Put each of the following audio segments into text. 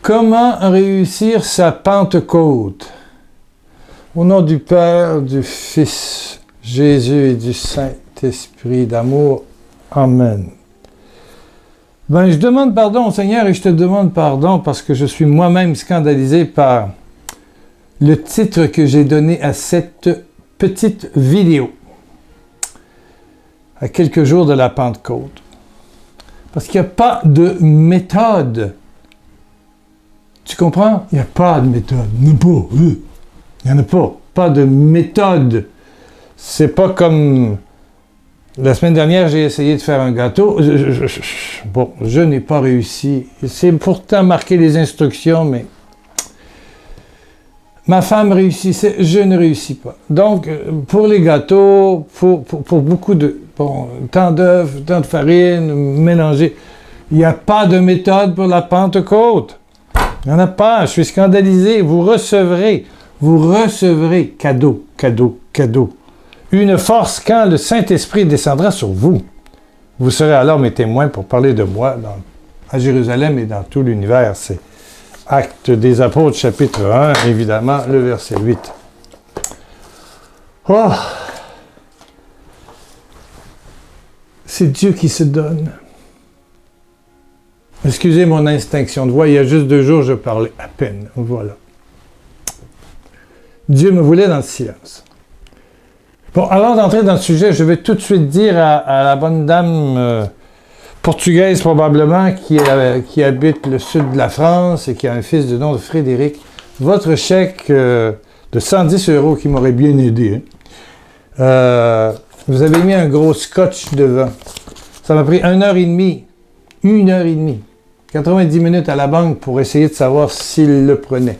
Comment réussir sa Pentecôte? Au nom du Père, du Fils, Jésus et du Saint-Esprit d'amour. Amen. Ben, je demande pardon au Seigneur et je te demande pardon parce que je suis moi-même scandalisé par le titre que j'ai donné à cette petite vidéo à quelques jours de la Pentecôte. Parce qu'il n'y a pas de méthode. Tu comprends? Il n'y a pas de méthode. Il n'y en a pas. Il n'y en a pas. Pas de méthode. C'est pas comme... La semaine dernière, j'ai essayé de faire un gâteau. Je n'ai pas réussi. C'est pourtant marqué les instructions, mais... Ma femme réussissait, je ne réussis pas. Donc, pour les gâteaux, pour beaucoup de... Bon, tant d'œufs, tant de farine, mélanger. Il n'y a pas de méthode pour la Pentecôte. Il n'y en a pas. Je suis scandalisé. Vous recevrez, cadeau, cadeau, cadeau. Une force quand le Saint-Esprit descendra sur vous. Vous serez alors mes témoins pour parler de moi à Jérusalem et dans tout l'univers. C'est Actes des Apôtres, chapitre 1, évidemment, le verset 8. Oh! C'est Dieu qui se donne. Excusez mon instinction de voix, il y a juste 2 jours, je parlais à peine. Voilà. Dieu me voulait dans le silence. Bon, avant d'entrer dans le sujet, je vais tout de suite dire à la bonne dame portugaise probablement qui habite le sud de la France et qui a un fils du nom de Frédéric, votre chèque de 110 € qui m'aurait bien aidé. Vous avez mis un gros scotch devant. Ça m'a pris 1h30. 1h30. 90 minutes à la banque pour essayer de savoir s'il le prenait.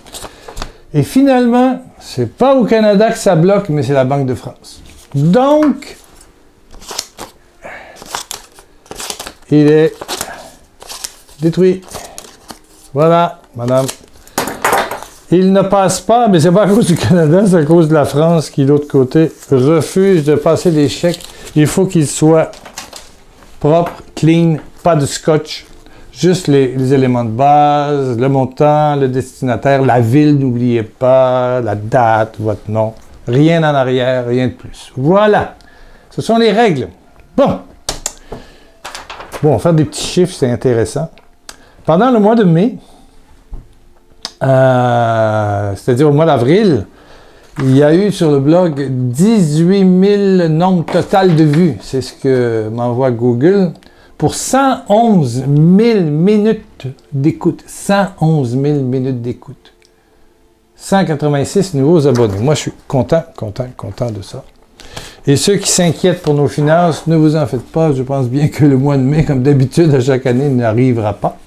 Et finalement, c'est pas au Canada que ça bloque, mais c'est la Banque de France. Donc, il est détruit. Voilà, madame. Il ne passe pas, mais c'est pas à cause du Canada, c'est à cause de la France qui, de l'autre côté, refuse de passer des chèques. Il faut qu'ils soient propres, clean, pas de scotch. Juste les éléments de base, le montant, le destinataire, la ville, n'oubliez pas, la date, votre nom. Rien en arrière, rien de plus. Voilà. Ce sont les règles. Bon. Bon, faire des petits chiffres, c'est intéressant. Pendant le mois de mai, c'est-à-dire au mois d'avril, il y a eu sur le blog 18 000 nombre total de vues. C'est ce que m'envoie Google. Pour 111 000 minutes d'écoute. 111 000 minutes d'écoute. 186 nouveaux abonnés. Moi, je suis content de ça. Et ceux qui s'inquiètent pour nos finances, ne vous en faites pas. Je pense bien que le mois de mai, comme d'habitude, à chaque année, n'arrivera pas.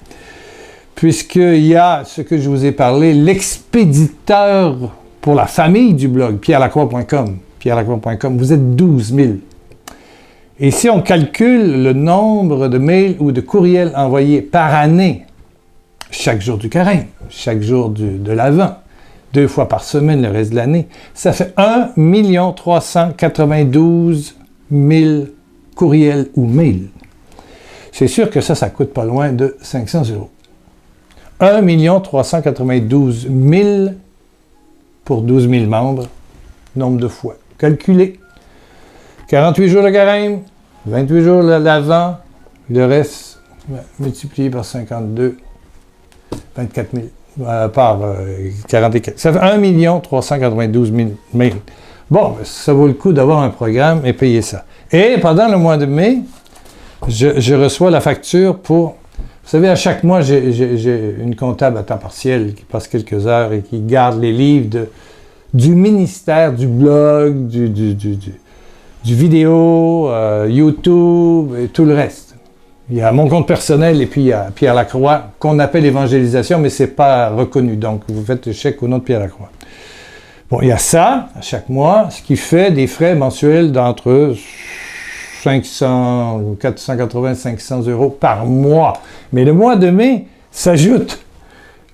Puisqu'il y a ce que je vous ai parlé, l'expéditeur pour la famille du blog, pierrelacroix.com. Pierrelacroix.com, vous êtes 12 000. Et si on calcule le nombre de mails ou de courriels envoyés par année, chaque jour du carême, chaque jour de l'Avent, 2 fois par semaine le reste de l'année, ça fait 1 392 000 courriels ou mails. C'est sûr que ça coûte pas loin de 500 €. 1 392 000 pour 12 000 membres, nombre de fois. Calculé. 48 jours de carême, 28 jours l'Avent, le reste multiplié par 52, 24 000, par 44. Ça fait 1 392 000 mails. Bon, ça vaut le coup d'avoir un programme et payer ça. Et pendant le mois de mai, je reçois la facture pour... Vous savez, à chaque mois, j'ai une comptable à temps partiel qui passe quelques heures et qui garde les livres du ministère, du blog, du vidéo, YouTube et tout le reste. Il y a mon compte personnel et puis il y a Pierre Lacroix, qu'on appelle évangélisation, mais c'est pas reconnu. Donc, vous faites le chèque au nom de Pierre Lacroix. Bon, il y a ça, à chaque mois, ce qui fait des frais mensuels d'entre 500, 480, 500 € par mois. Mais le mois de mai s'ajoute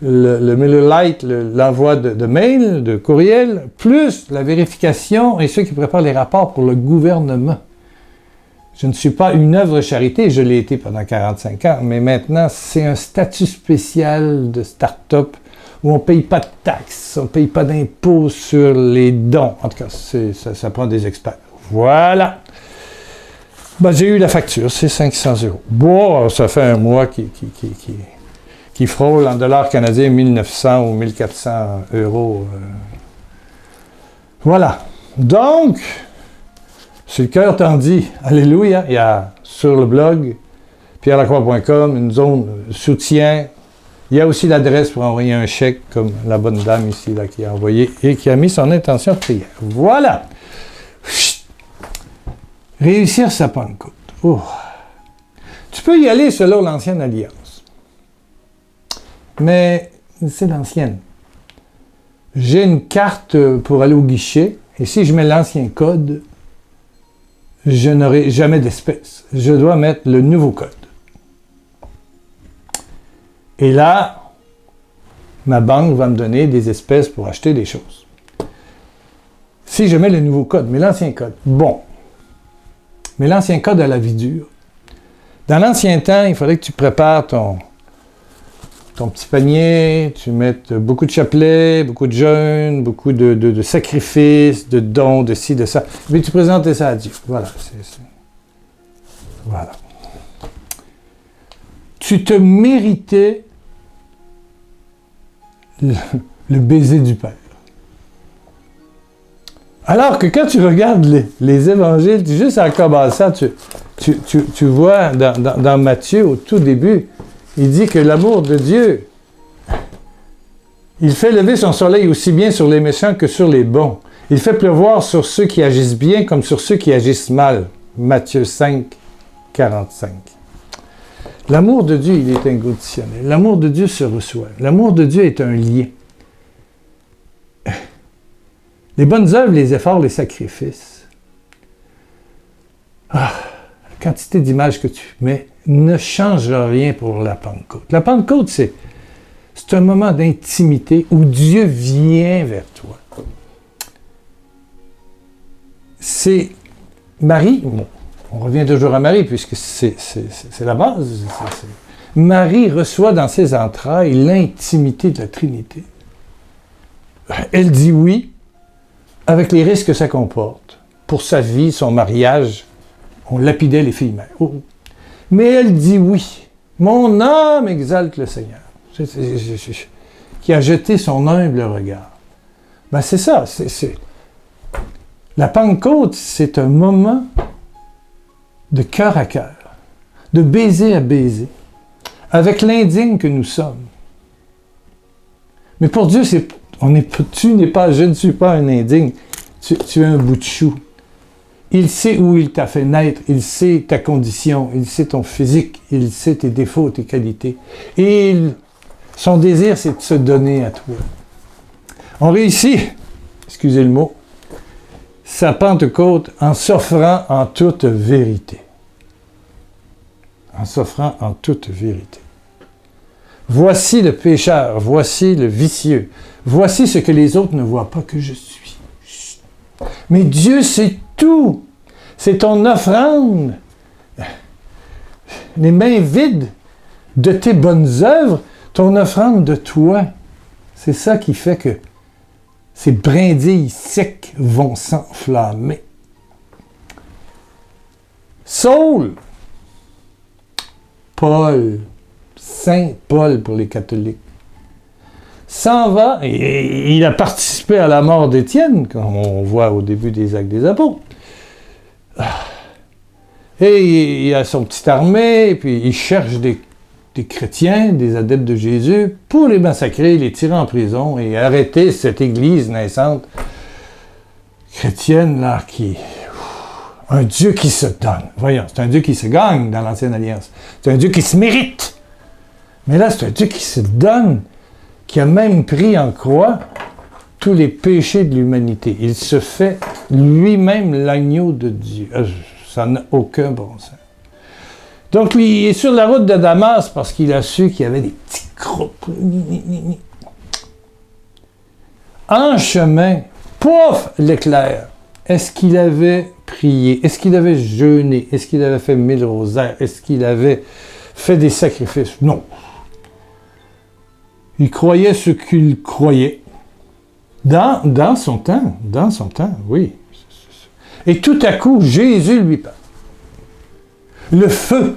le MailerLite, l'envoi de mails, de courriels, plus la vérification et ceux qui préparent les rapports pour le gouvernement. Je ne suis pas une œuvre de charité, je l'ai été pendant 45 ans, mais maintenant, c'est un statut spécial de start-up où on ne paye pas de taxes, on ne paye pas d'impôts sur les dons. En tout cas, ça prend des experts. Voilà. Ben, j'ai eu la facture, c'est 500 €. Bon, ça fait un mois qui frôle en dollars canadiens 1900 ou 1400 €. Voilà. Donc, si le cœur t'en dit, alléluia, il y a sur le blog pierrelacroix.com une zone soutien. Il y a aussi l'adresse pour envoyer un chèque, comme la bonne dame ici là, qui a envoyé et qui a mis son intention de prière. Voilà. Chut. Réussir sa Pentecôte. Oh. Tu peux y aller selon l'ancienne alliance. Mais c'est l'ancienne. J'ai une carte pour aller au guichet et si je mets l'ancien code, je n'aurai jamais d'espèce. Je dois mettre le nouveau code. Et là, ma banque va me donner des espèces pour acheter des choses. Si je mets le nouveau code, mais l'ancien code, bon. Mais l'ancien code a la vie dure. Dans l'ancien temps, il fallait que tu prépares ton petit panier, tu mettes beaucoup de chapelets, beaucoup de jeûnes, beaucoup de sacrifices, de dons, de ci, de ça. Mais tu présentais ça à Dieu. Voilà. Voilà. Tu te méritais le baiser du Père. Alors que quand tu regardes les évangiles, juste en commençant, tu vois dans Matthieu, au tout début, il dit que l'amour de Dieu, il fait lever son soleil aussi bien sur les méchants que sur les bons. Il fait pleuvoir sur ceux qui agissent bien comme sur ceux qui agissent mal. Matthieu 5, 45. L'amour de Dieu, il est inconditionnel. L'amour de Dieu se reçoit. L'amour de Dieu est un lien. Les bonnes œuvres, les efforts, les sacrifices. La quantité d'images que tu mets ne change rien pour la Pentecôte. La Pentecôte, c'est un moment d'intimité où Dieu vient vers toi. C'est Marie, bon, on revient toujours à Marie puisque c'est la base. Marie reçoit dans ses entrailles l'intimité de la Trinité. Elle dit oui, avec les risques que ça comporte. Pour sa vie, son mariage, on lapidait les filles mères. Oh. Mais elle dit oui. Mon âme exalte le Seigneur, qui a jeté son humble regard. Ben c'est ça. La Pentecôte, c'est un moment de cœur à cœur, de baiser à baiser, avec l'indigne que nous sommes. Mais pour Dieu, je ne suis pas un indigne, tu es un bout de chou. Il sait où il t'a fait naître, il sait ta condition, il sait ton physique, il sait tes défauts, tes qualités. Et son désir, c'est de se donner à toi. On réussit, excusez le mot, sa Pentecôte en s'offrant en toute vérité. En s'offrant en toute vérité. Voici le pécheur, voici le vicieux, voici ce que les autres ne voient pas que je suis. Chut. Mais Dieu sait tout. C'est ton offrande. Les mains vides de tes bonnes œuvres, ton offrande de toi. C'est ça qui fait que ces brindilles secs vont s'enflammer. Saul, Paul, Saint Paul pour les catholiques, s'en va, et il a participé à la mort d'Étienne, comme on voit au début des Actes des Apôtres. Et il a son petite armée, et puis il cherche des chrétiens, des adeptes de Jésus, pour les massacrer, les tirer en prison et arrêter cette église naissante chrétienne, là, un Dieu qui se donne. Voyons, c'est un Dieu qui se gagne dans l'Ancienne Alliance. C'est un Dieu qui se mérite. Mais là, c'est un Dieu qui se donne, qui a même pris en croix tous les péchés de l'humanité. Il se fait lui-même l'agneau de Dieu. Ça n'a aucun bon sens. Donc, il est sur la route de Damas parce qu'il a su qu'il y avait des petits groupes. En chemin, pouf, l'éclair. Est-ce qu'il avait prié? Est-ce qu'il avait jeûné? Est-ce qu'il avait fait 1000 rosaires? Est-ce qu'il avait fait des sacrifices? Non. Il croyait ce qu'il croyait. Dans son temps, oui. Et tout à coup, Jésus lui parle. Le feu,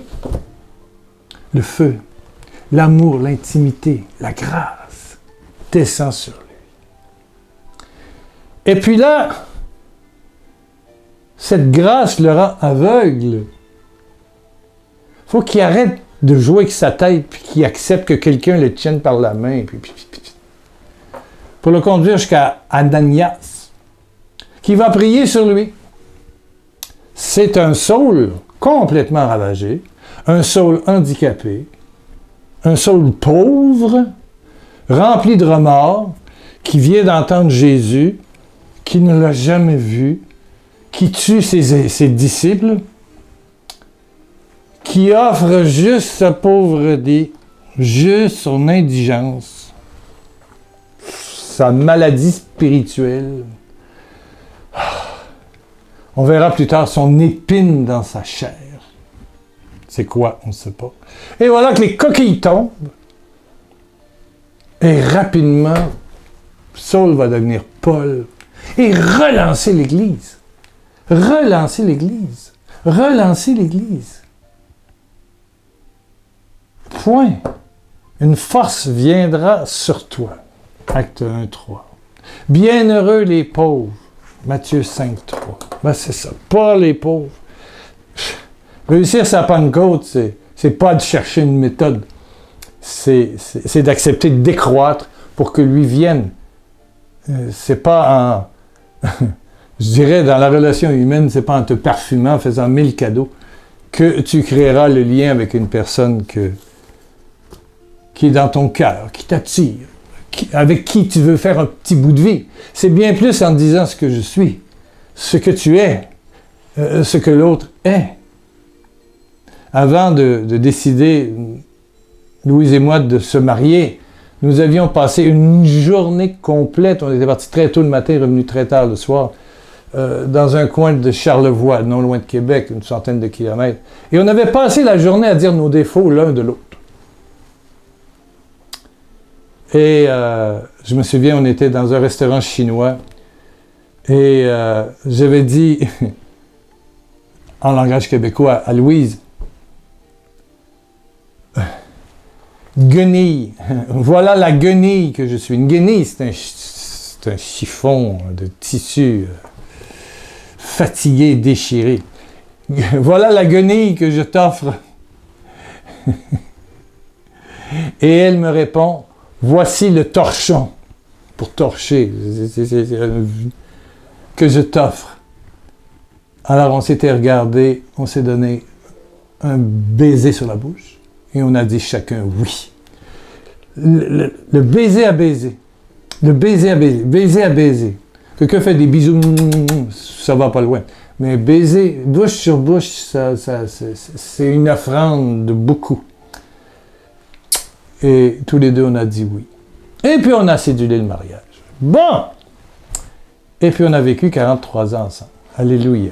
l'amour, l'intimité, la grâce descend sur lui. Et puis là, cette grâce le rend aveugle. Il faut qu'il arrête de jouer avec sa tête puis qu'il accepte que quelqu'un le tienne par la main pour le conduire jusqu'à Ananias, qui va prier sur lui. C'est un Saul complètement ravagé, un Saul handicapé, un Saul pauvre, rempli de remords, qui vient d'entendre Jésus, qui ne l'a jamais vu, qui tue ses disciples, qui offre juste sa pauvreté, juste son indigence, sa maladie spirituelle. On verra plus tard son épine dans sa chair. C'est quoi? On ne sait pas. Et voilà que les coquilles tombent. Et rapidement, Saul va devenir Paul. Et relancer l'Église. Relancer l'Église. Relancer l'Église. Point. Une force viendra sur toi. Acte 1, 3. Bienheureux les pauvres. Matthieu 5, 3. Ben c'est ça. Pas les pauvres. Réussir sa Pentecôte, c'est pas de chercher une méthode. C'est d'accepter de décroître pour que lui vienne. C'est pas en... je dirais, dans la relation humaine, c'est pas en te parfumant, en faisant 1000 cadeaux, que tu créeras le lien avec une personne qui est dans ton cœur, qui t'attire, avec qui tu veux faire un petit bout de vie. C'est bien plus en disant ce que je suis, ce que tu es, ce que l'autre est. Avant de décider, Louise et moi, de se marier, nous avions passé une journée complète, on était partis très tôt le matin, revenus très tard le soir, dans un coin de Charlevoix, non loin de Québec, une centaine de kilomètres. Et on avait passé la journée à dire nos défauts l'un de l'autre. Et je me souviens, on était dans un restaurant chinois et j'avais dit, en langage québécois, à Louise, guenille, voilà la guenille que je suis. Une guenille, c'est un chiffon de tissu fatigué, déchiré. Voilà la guenille que je t'offre. Et elle me répond, voici le torchon, pour torcher, que je t'offre. Alors on s'était regardé, on s'est donné un baiser sur la bouche, et on a dit chacun oui. Le baiser à baiser, le baiser à baiser, baiser à baiser. Quelqu'un fait des bisous, ça va pas loin. Mais baiser, bouche sur bouche, c'est une offrande de beaucoup. Et tous les deux, on a dit oui. Et puis, on a cédulé le mariage. Bon! Et puis, on a vécu 43 ans ensemble. Alléluia.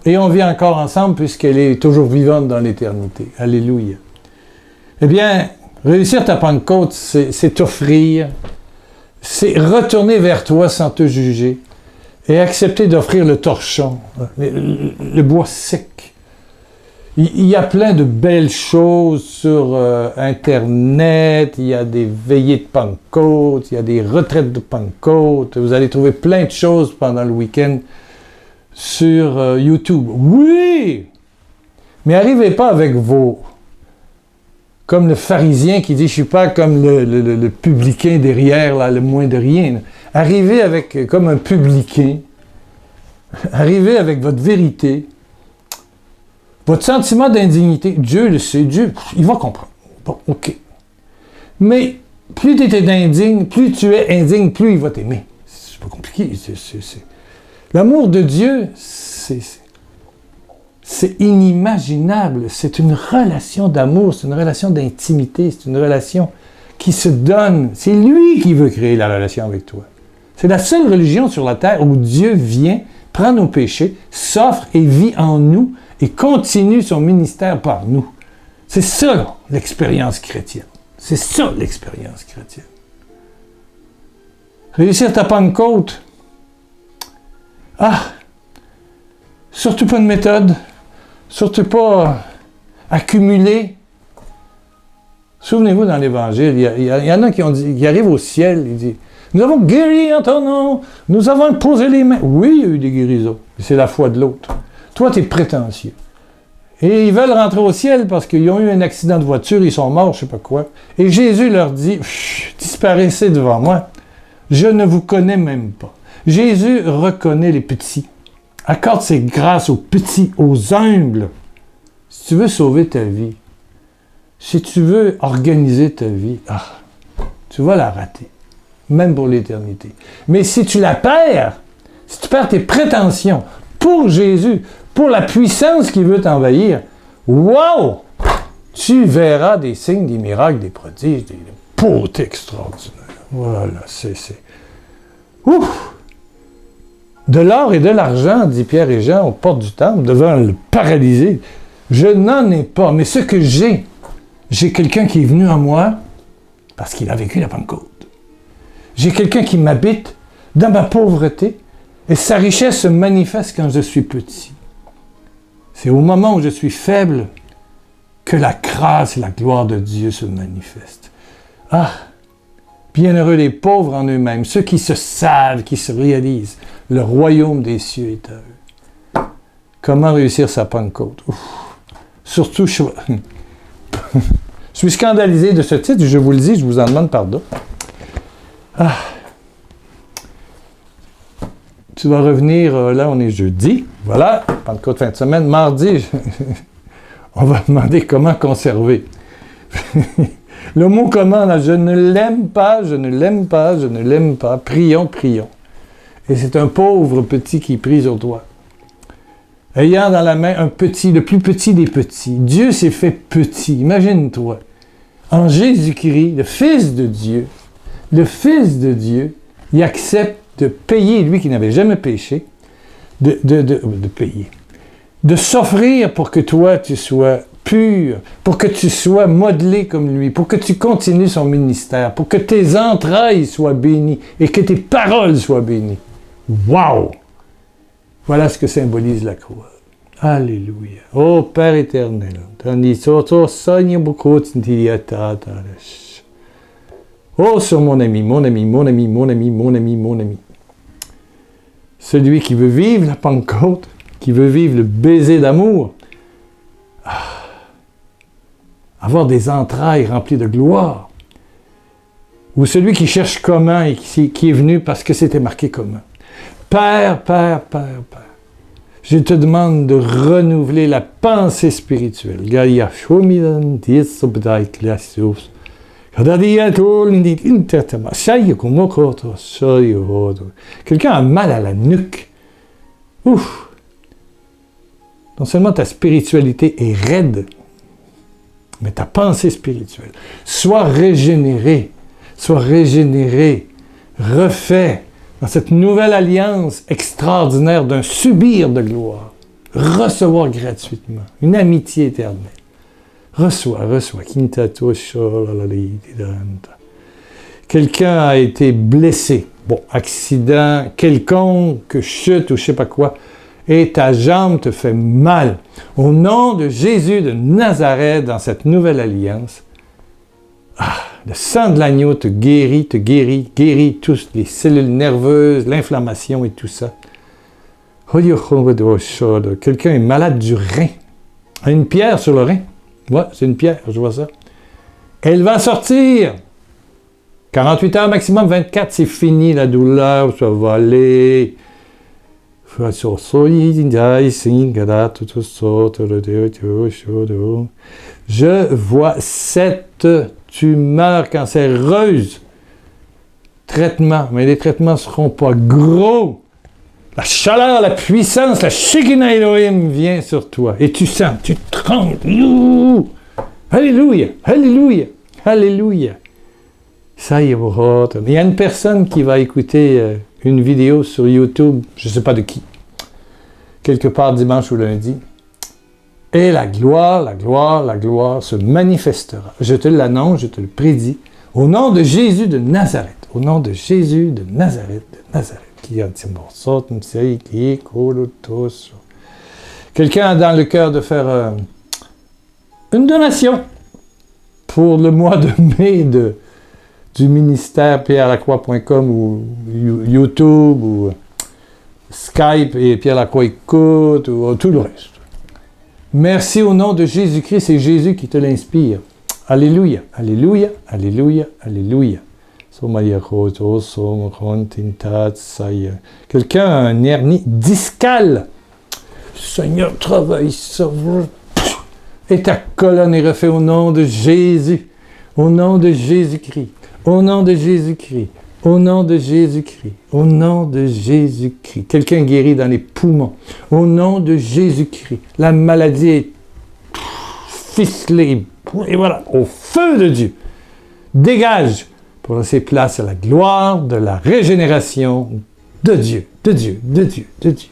Et on vit encore ensemble puisqu'elle est toujours vivante dans l'éternité. Alléluia. Eh bien, réussir ta Pentecôte, c'est t'offrir, c'est retourner vers toi sans te juger et accepter d'offrir le torchon, le bois sec. Il y a plein de belles choses sur Internet, il y a des veillées de Pentecôte, il y a des retraites de Pentecôte, vous allez trouver plein de choses pendant le week-end sur YouTube. Oui! Mais arrivez pas avec vos... Comme le pharisien qui dit, je suis pas comme le publicain derrière, là, le moins de rien. Arrivez avec, comme un publicain, arrivez avec votre vérité, votre sentiment d'indignité. Dieu le sait, Dieu, il va comprendre. Bon, ok. Mais plus tu es indigne, plus tu es indigne, plus il va t'aimer. C'est pas compliqué. L'amour de Dieu, c'est inimaginable. C'est une relation d'amour, c'est une relation d'intimité, c'est une relation qui se donne. C'est lui qui veut créer la relation avec toi. C'est la seule religion sur la terre où Dieu vient, prend nos péchés, s'offre et vit en nous et continue son ministère par nous. C'est ça l'expérience chrétienne. C'est ça l'expérience chrétienne. Réussir ta Pentecôte. Surtout pas de méthode. Surtout pas accumuler. Souvenez-vous dans l'Évangile, il y en a qui arrivent au ciel, ils disent « Nous avons guéri en ton nom, nous avons posé les mains. » Oui, il y a eu des guérisons, mais c'est la foi de l'autre. Toi, tu es prétentieux. Et ils veulent rentrer au ciel parce qu'ils ont eu un accident de voiture, ils sont morts, je ne sais pas quoi. Et Jésus leur dit « Disparaissez devant moi, je ne vous connais même pas. » Jésus reconnaît les petits. Accorde ses grâces aux petits, aux humbles. Si tu veux sauver ta vie, si tu veux organiser ta vie, tu vas la rater, même pour l'éternité. Mais si tu la perds, si tu perds tes prétentions pour Jésus, pour la puissance qui veut t'envahir, wow! Tu verras des signes, des miracles, des prodiges, des beautés extraordinaires. Voilà, c'est... Ouf! De l'or et de l'argent, dit Pierre et Jean, aux portes du temple, devant le paralysé. Je n'en ai pas, mais ce que j'ai quelqu'un qui est venu à moi parce qu'il a vécu la Pentecôte. J'ai quelqu'un qui m'habite dans ma pauvreté et sa richesse se manifeste quand je suis petit. C'est au moment où je suis faible que la grâce et la gloire de Dieu se manifestent. Bienheureux les pauvres en eux-mêmes, ceux qui se savent, qui se réalisent. Le royaume des cieux est à eux. Comment réussir sa Pentecôte? Surtout, je suis scandalisé de ce titre, je vous le dis, je vous en demande pardon. Tu vas revenir, là on est jeudi, voilà, Pentecôte fin de semaine. Mardi, on va demander comment conserver. Le mot comment, là, je ne l'aime pas, je ne l'aime pas, je ne l'aime pas. Prions, prions. Et c'est un pauvre petit qui prie sur toi. Ayant dans la main un petit, le plus petit des petits. Dieu s'est fait petit, imagine-toi. En Jésus-Christ, le Fils de Dieu, il accepte de payer, lui qui n'avait jamais péché, de payer. De s'offrir pour que toi, tu sois pur, pour que tu sois modelé comme lui, pour que tu continues son ministère, pour que tes entrailles soient bénies et que tes paroles soient bénies. Wow! Voilà ce que symbolise la croix. Alléluia. Oh Père éternel, oh sur mon ami, mon ami, mon ami, mon ami, mon ami, mon ami. Celui qui veut vivre la Pentecôte, qui veut vivre le baiser d'amour, avoir des entrailles remplies de gloire, ou celui qui cherche comment et qui est venu parce que c'était marqué comment. Père, Père, Père, Père, je te demande de renouveler la pensée spirituelle. Quelqu'un a mal à la nuque. Ouf! Non seulement ta spiritualité est raide, mais ta pensée spirituelle. Sois régénéré, refait dans cette nouvelle alliance extraordinaire d'un subir de gloire, recevoir gratuitement, une amitié éternelle. Reçois. Quelqu'un a été blessé, accident quelconque, chute ou je ne sais pas quoi, et ta jambe te fait mal. Au nom de Jésus de Nazareth, dans cette nouvelle alliance, le sang de l'agneau te guérit toutes les cellules nerveuses, l'inflammation et tout ça. Quelqu'un est malade du rein. A une pierre sur le rein. Ouais, c'est une pierre, je vois ça. Elle va sortir. 48 heures maximum, 24, c'est fini la douleur, ça va aller. Je vois cette tumeur cancéreuse. Traitement, mais les traitements ne seront pas gros. La chaleur, la puissance, la Shekinah Elohim vient sur toi. Et tu sens, tu trembles. Alléluia, alléluia, alléluia. Ça y est, il y a une personne qui va écouter une vidéo sur YouTube, je ne sais pas de qui. quelque part dimanche ou lundi. Et la gloire se manifestera. Je te l'annonce, je te le prédis, au nom de Jésus de Nazareth. Au nom de Jésus de Nazareth, Quelqu'un a dans le cœur de faire une donation pour le mois de mai du ministère pierrelacroix.com ou YouTube ou Skype et Pierre Lacroix écoute ou tout le reste. Merci au nom de Jésus-Christ, c'est Jésus qui te l'inspire. Alléluia, alléluia, alléluia, alléluia. Quelqu'un a un hernie discale. Seigneur, travaille ça. Et ta colonne est refaite au nom de Jésus. Au nom de Jésus-Christ. Au nom de Jésus-Christ. Au nom de Jésus-Christ. Au nom de Jésus-Christ. Quelqu'un guérit dans les poumons. Au nom de Jésus-Christ. La maladie est ficelée. Et voilà, au feu de Dieu. Dégage pour laisser place à la gloire de la régénération de Dieu. De Dieu, de Dieu, de Dieu.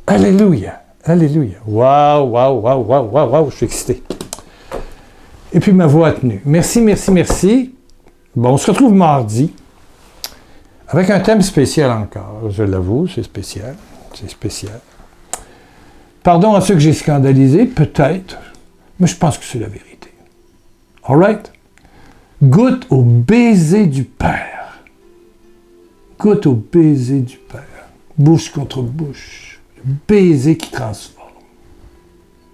Alléluia. Alléluia. Waouh, waouh, waouh, waouh, waouh, waouh, je suis excité. Et puis ma voix a tenu. Merci, merci, merci. Bon, on se retrouve mardi avec un thème spécial encore. Je l'avoue, c'est spécial. C'est spécial. Pardon à ceux que j'ai scandalisés, peut-être, mais je pense que c'est la vérité. All right? Goûte au baiser du Père. Goûte au baiser du Père. Bouche contre bouche. Le baiser qui transforme.